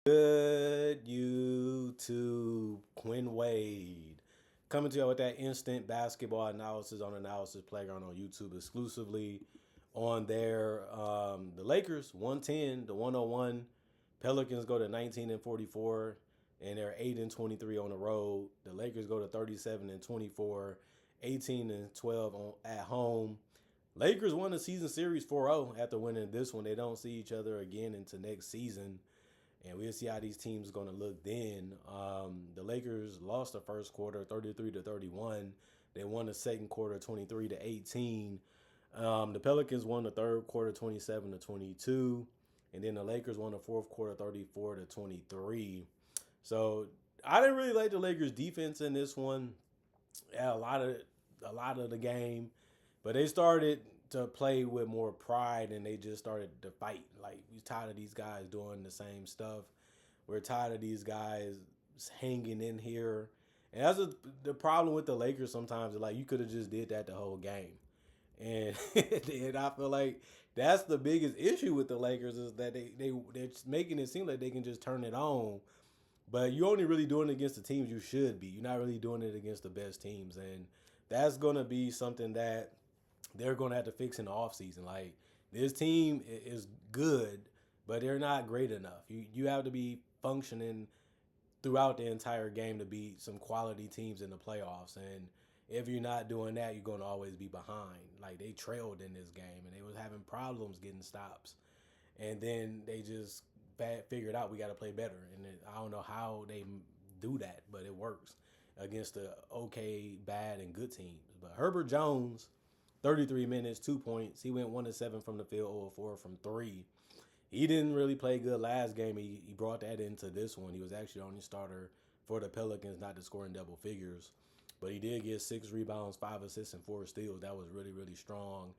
Good YouTube, Quinn Wade. Coming to you with that instant basketball analysis on Analysis Playground on YouTube exclusively on there. The Lakers 110 to 101. Pelicans go to 19 and 44, and they're 8 and 23 on the road. The Lakers go to 37 and 24, 18 and 12 at home. Lakers won the season series 4-0 after winning this one. They don't see each other again into next season. And we'll see how these teams are going to look then. The Lakers lost the first quarter 33 to 31. They won the second quarter 23 to 18. The Pelicans won the third quarter 27 to 22. And then the Lakers won the fourth quarter 34 to 23. So I didn't really like the Lakers defense in this one. Yeah, a lot of the game, but they started to play with more pride and they just started to fight. Like, we're tired of these guys doing the same stuff. We're tired of these guys hanging in here. And that's the problem with the Lakers sometimes. Like, you could have just did that the whole game. And, and I feel like that's the biggest issue with the Lakers is that they're making it seem like they can just turn it on. But you're only really doing it against the teams you should be. You're not really doing it against the best teams. And that's going to be something that they're going to have to fix in the offseason. Like, this team is good, but they're not great enough. You have to be functioning throughout the entire game to beat some quality teams in the playoffs. And if you're not doing that, you're going to always be behind. Like, they trailed in this game, and they was having problems getting stops. And then they just figured out we got to play better. And I don't know how they do that, but it works against the okay, bad, and good teams. But Herbert Jones, 33 minutes, 2 points. He went 1-7 from the field, 0-4 from 3. He didn't really play good last game. He brought that into this one. He was actually the only starter for the Pelicans not to score in double figures. But he did get 6 rebounds, 5 assists, and 4 steals. That was really, really strong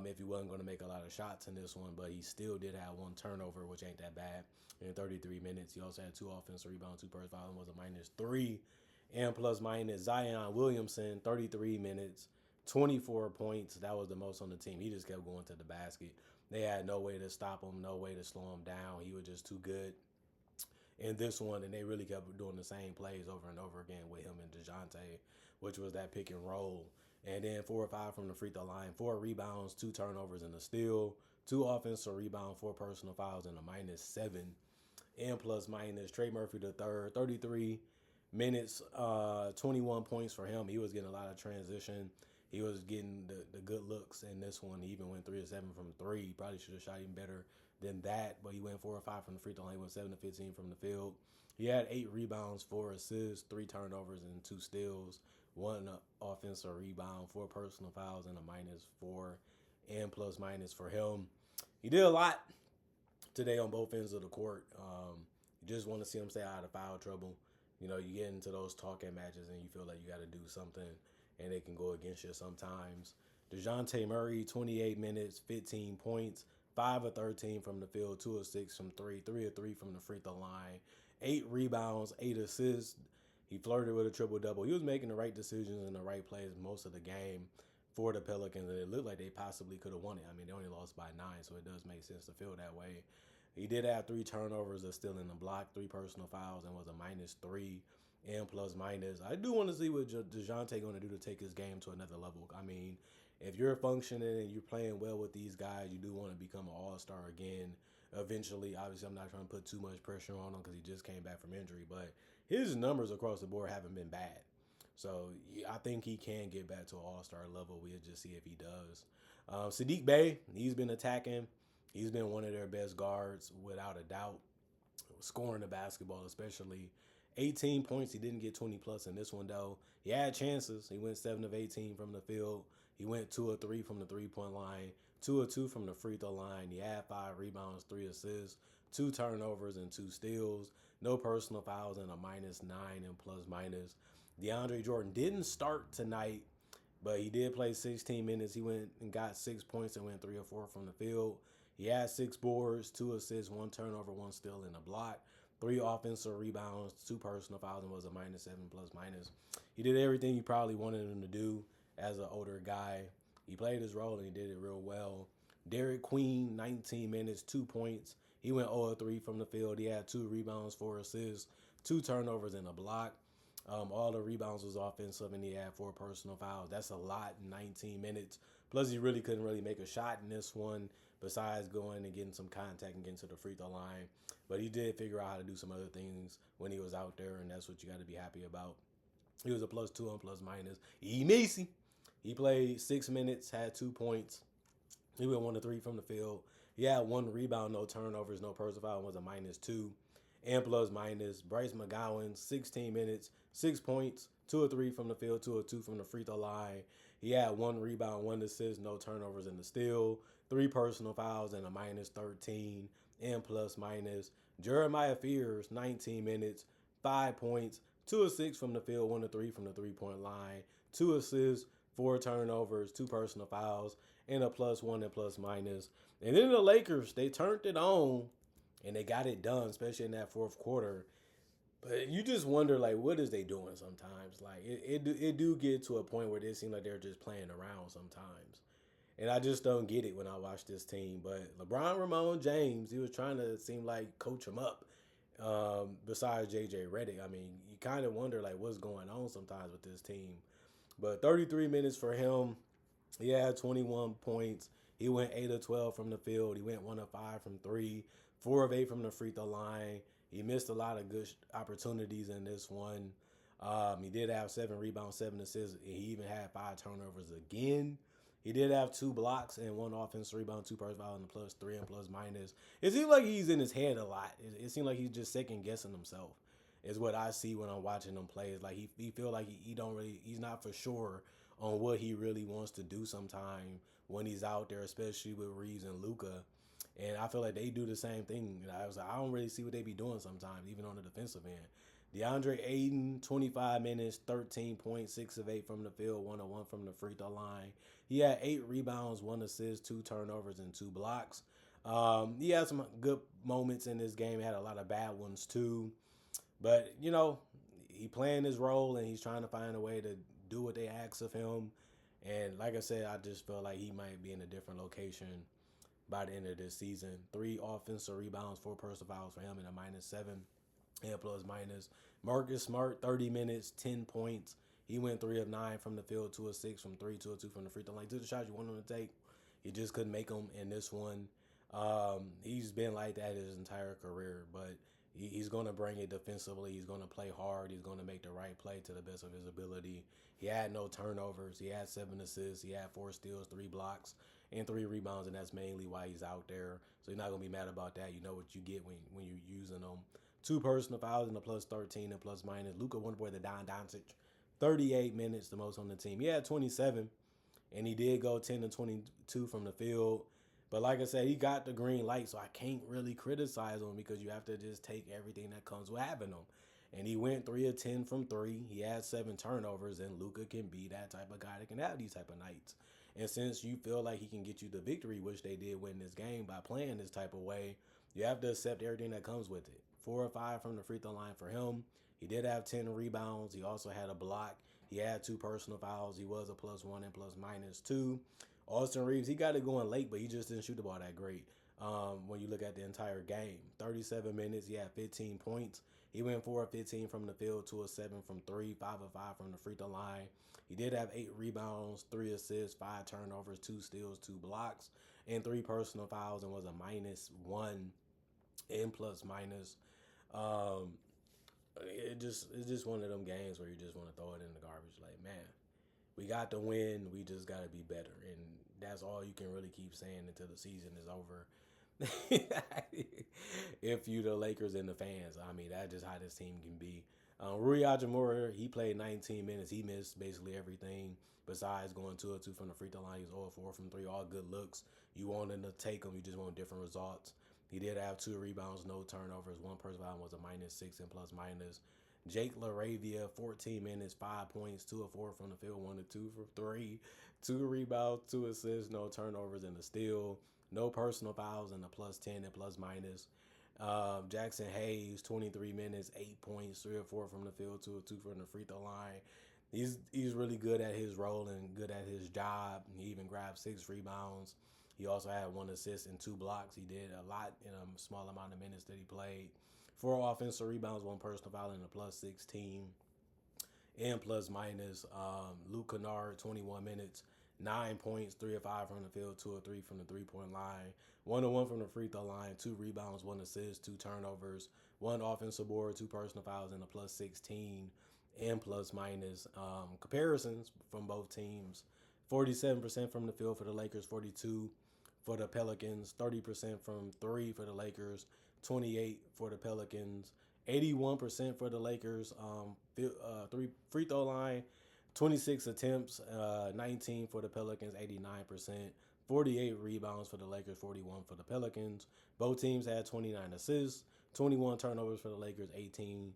if he wasn't going to make a lot of shots in this one. But he still did have 1 turnover, which ain't that bad, in 33 minutes. He also had 2 offensive rebounds, 2 personal fouls, was a -3. And plus minus Zion Williamson, 33 minutes, 24 points. That was the most on the team. He just kept going to the basket. They had no way to stop him, no way to slow him down. He was just too good in this one, and they really kept doing the same plays over and over again with him and DeJounte, which was that pick and roll. And then 4 or 5 from the free throw line, 4 rebounds, 2 turnovers, and a steal, 2 offensive rebounds, 4 personal fouls, and a -7. And plus minus Trey Murphy the third, 33 minutes, 21 points for him. He was getting a lot of transition. He was getting the good looks in this one. He even went 3 of 7 from 3. He probably should have shot even better than that, but he went 4 or 5 from the free throw line. He went 7 of 15 from the field. He had 8 rebounds, 4 assists, 3 turnovers, and 2 steals, 1 offensive rebound, 4 personal fouls, and a -4 and plus minus for him. He did a lot today on both ends of the court. You just want to see him stay out of foul trouble. You know, you get into those talking matches and you feel like you got to do something, and they can go against you sometimes. DeJounte Murray, 28 minutes, 15 points, 5 of 13 from the field, 2 of 6 from 3, 3 of 3 from the free throw line, 8 rebounds, 8 assists. He flirted with a triple-double. He was making the right decisions in the right plays most of the game for the Pelicans, and it looked like they possibly could have won it. I mean, they only lost by 9, so it does make sense to feel that way. He did have 3 turnovers, of still in the block, 3 personal fouls, and was a -3 and plus minus. I do want to see what DeJounte going to do to take his game to another level. I mean, if you're functioning and you're playing well with these guys, you do want to become an all-star again eventually. Obviously, I'm not trying to put too much pressure on him because he just came back from injury, but his numbers across the board haven't been bad. So I think he can get back to an all-star level. We'll just see if he does. Sadiq Bey, he's been attacking. He's been one of their best guards without a doubt, scoring the basketball especially. 18 points. He didn't get 20 plus in this one, though. He had chances. He went 7 of 18 from the field. He went 2 of 3 from the three-point line, 2 of 2 from the free throw line. He had 5 rebounds, 3 assists, 2 turnovers, and 2 steals. No personal fouls, and a -9 and plus minus. DeAndre Jordan didn't start tonight, but he did play 16 minutes. He went and got 6 points and went 3 or 4 from the field. He had 6 boards, 2 assists, 1 turnover, 1 steal, and a block. 3 offensive rebounds, 2 personal fouls, and was a -7 plus minus. He did everything you probably wanted him to do as an older guy. He played his role and he did it real well. Derek Queen, 19 minutes, 2 points. He He went 0 of 3 from the field. He had 2 rebounds, 4 assists, 2 turnovers, and a block. All the rebounds was offensive, and he had 4 personal fouls. That's a lot in 19 minutes. Plus, he really couldn't really make a shot in this one besides going and getting some contact and getting to the free throw line. But he did figure out how to do some other things when he was out there, and that's what you got to be happy about. He was a +2 on plus minus. Missy. He played 6 minutes, had 2 points. He went 1 of 3 from the field. He had 1 rebound, no turnovers, no personal foul, and was a -2. And plus minus. Bryce McGowan, 16 minutes, 6 points, 2 of 3 from the field, 2 of 2 from the free throw line. He had 1 rebound, 1 assist, no turnovers in the steal, 3 personal fouls, and a -13. And plus minus. Jeremiah Fears, 19 minutes, 5 points, 2 of 6 from the field, 1 of 3 from the 3-point line, 2 assists, 4 turnovers, 2 personal fouls, and a +1 and plus minus. And then the Lakers, they turned it on and they got it done, especially in that fourth quarter. But you just wonder, like, what is they doing sometimes? Like, it do get to a point where it seems like they're just playing around sometimes. And I just don't get it when I watch this team. But LeBron Ramon James, he was trying to seem like coach him up. Besides J.J. Redick, I mean, you kind of wonder, like, what's going on sometimes with this team. But 33 minutes for him. He had 21 points. He went 8 of 12 from the field. He went 1 of 5 from 3, 4 of 8 from the free throw line. He missed a lot of good opportunities in this one. He did have 7 rebounds, 7 assists. He even had 5 turnovers again. He did have 2 blocks and 1 offensive rebound, 2 personal fouls, and a +3 and plus minus. It seems like he's in his head a lot. It seems like he's just second guessing himself. Is what I see when I'm watching him play. It's like he feel like he's not for sure on what he really wants to do sometime when he's out there, especially with Reeves and Luka. And I feel like they do the same thing. I was like, I don't really see what they be doing sometimes, even on the defensive end. DeAndre Ayton, 25 minutes, 13 points, 6 of 8 from the field, 1 of 1 from the free throw line. He had 8 rebounds, 1 assist, 2 turnovers, and 2 blocks. He had some good moments in this game. He had a lot of bad ones too. But, he playing his role and he's trying to find a way to do what they ask of him. And like I said, I just feel like he might be in a different location by the end of this season. 3 offensive rebounds, 4 personal fouls for him, and a -7 and plus minus. Marcus Smart, 30 minutes, 10 points. He went 3 of 9 from the field, 2 of 6 from 3, 2 of 2 from the free throw line. Took the shots you wanted him to take. He just couldn't make them in this one. He's been like that his entire career, but he's going to bring it defensively. He's going to play hard. He's going to make the right play to the best of his ability. He had no turnovers. He had 7 assists. He had 4 steals, 3 blocks, and 3 rebounds, and that's mainly why he's out there. So you're not going to be mad about that. You know what you get when you're using them. 2 personal fouls and a +13 and plus minus. Luka Wonderboy, the Don Doncic, 38 minutes, the most on the team. He had 27, and he did go 10 to 22 from the field. But like I said, he got the green light, so I can't really criticize him because you have to just take everything that comes with having him. And he went 3 of 10 from 3. He had 7 turnovers, and Luka can be that type of guy that can have these type of nights. And since you feel like he can get you the victory, which they did win this game by playing this type of way, you have to accept everything that comes with it. 4 or 5 from the free throw line for him. He did have 10 rebounds. He also had a block. He had 2 personal fouls. He was a +1 and plus minus 2. Austin Reeves, he got it going late, but he just didn't shoot the ball that great when you look at the entire game. 37 minutes, he had 15 points. He went 4 of 15 from the field, 2 of 7 from 3, 5 of 5 from the free throw line. He did have 8 rebounds, 3 assists, 5 turnovers, 2 steals, 2 blocks, and 3 personal fouls, and was a -1 and plus minus. It's just one of them games where you just want to throw it in the garbage. Like, man, we got the win. We just got to be better. And that's all you can really keep saying until the season is over. If you the Lakers and the fans, I mean, that's just how this team can be. Rui Hachimura, he played 19 minutes. He missed basically everything besides going 2 of 2 from the free throw line. He was 0 of 4 from 3, all good looks. You want him to take them. You just want different results. He did have 2 rebounds, no turnovers. 1 personal foul was a -6 and plus minus. Jake LaRavia, 14 minutes, 5 points, 2 of 4 from the field, 1 of 2 from 3, 2 rebounds, 2 assists, no turnovers, and a steal. No personal fouls, and a +10 and plus minus. Jackson Hayes, 23 minutes, 8 points, 3 of 4 from the field, 2 of 2 from the free throw line. He's really good at his role and good at his job. He even grabbed 6 rebounds. He also had 1 assist and 2 blocks. He did a lot in a small amount of minutes that he played. 4 offensive rebounds, 1 personal foul, and a +16 and plus minus. Luke Kennard, 21 minutes, 9 points, 3 of 5 from the field, 2 of 3 from the 3-point line, 1 of 1 from the free throw line, 2 rebounds, 1 assist, 2 turnovers, 1 offensive board, 2 personal fouls, and a +16 and plus minus. Comparisons from both teams: 47% from the field for the Lakers, 42 for the Pelicans, 30% from 3 for the Lakers, 28 for the Pelicans, 81% for the Lakers. Three free throw line, 26 attempts, 19 for the Pelicans, 89%. 48 rebounds for the Lakers, 41 for the Pelicans. Both teams had 29 assists, 21 turnovers for the Lakers, 18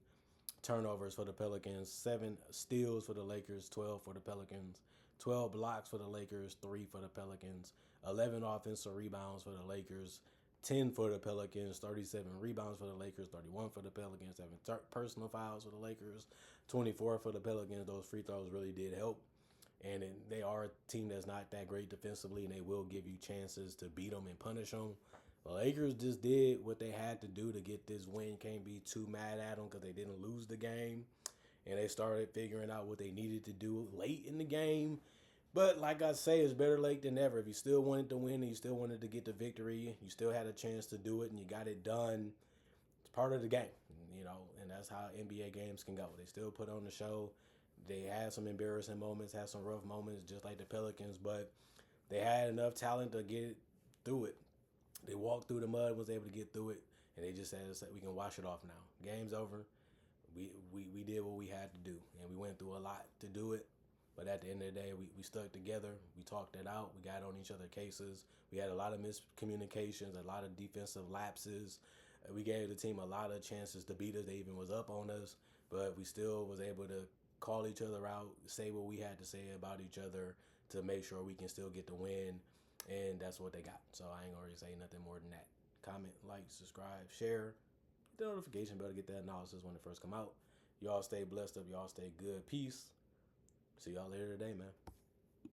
turnovers for the Pelicans, 7 steals for the Lakers, 12 for the Pelicans, 12 blocks for the Lakers, 3 for the Pelicans, 11 offensive rebounds for the Lakers, 10 for the Pelicans, 37 rebounds for the Lakers, 31 for the Pelicans, 7 personal fouls for the Lakers, 24 for the Pelicans. Those free throws really did help. And they are a team that's not that great defensively, and they will give you chances to beat them and punish them. The Lakers just did what they had to do to get this win. Can't be too mad at them because they didn't lose the game. And they started figuring out what they needed to do late in the game. But like I say, it's better late than never. If you still wanted to win and you still wanted to get the victory, you still had a chance to do it and you got it done. It's part of the game, and that's how NBA games can go. They still put on the show. They had some embarrassing moments, had some rough moments, just like the Pelicans, but they had enough talent to get through it. They walked through the mud, was able to get through it, and they just said we can wash it off now. Game's over. We did what we had to do, and we went through a lot to do it. But at the end of the day, we stuck together. We talked it out. We got on each other's cases. We had a lot of miscommunications, a lot of defensive lapses. We gave the team a lot of chances to beat us. They even was up on us, but we still was able to call each other out, say what we had to say about each other to make sure we can still get the win, and that's what they got. So I ain't gonna say nothing more than that. Comment, like, subscribe, share, hit the notification bell to get that analysis when it first come out. Y'all stay blessed up. Y'all stay good. Peace. See y'all later today, man.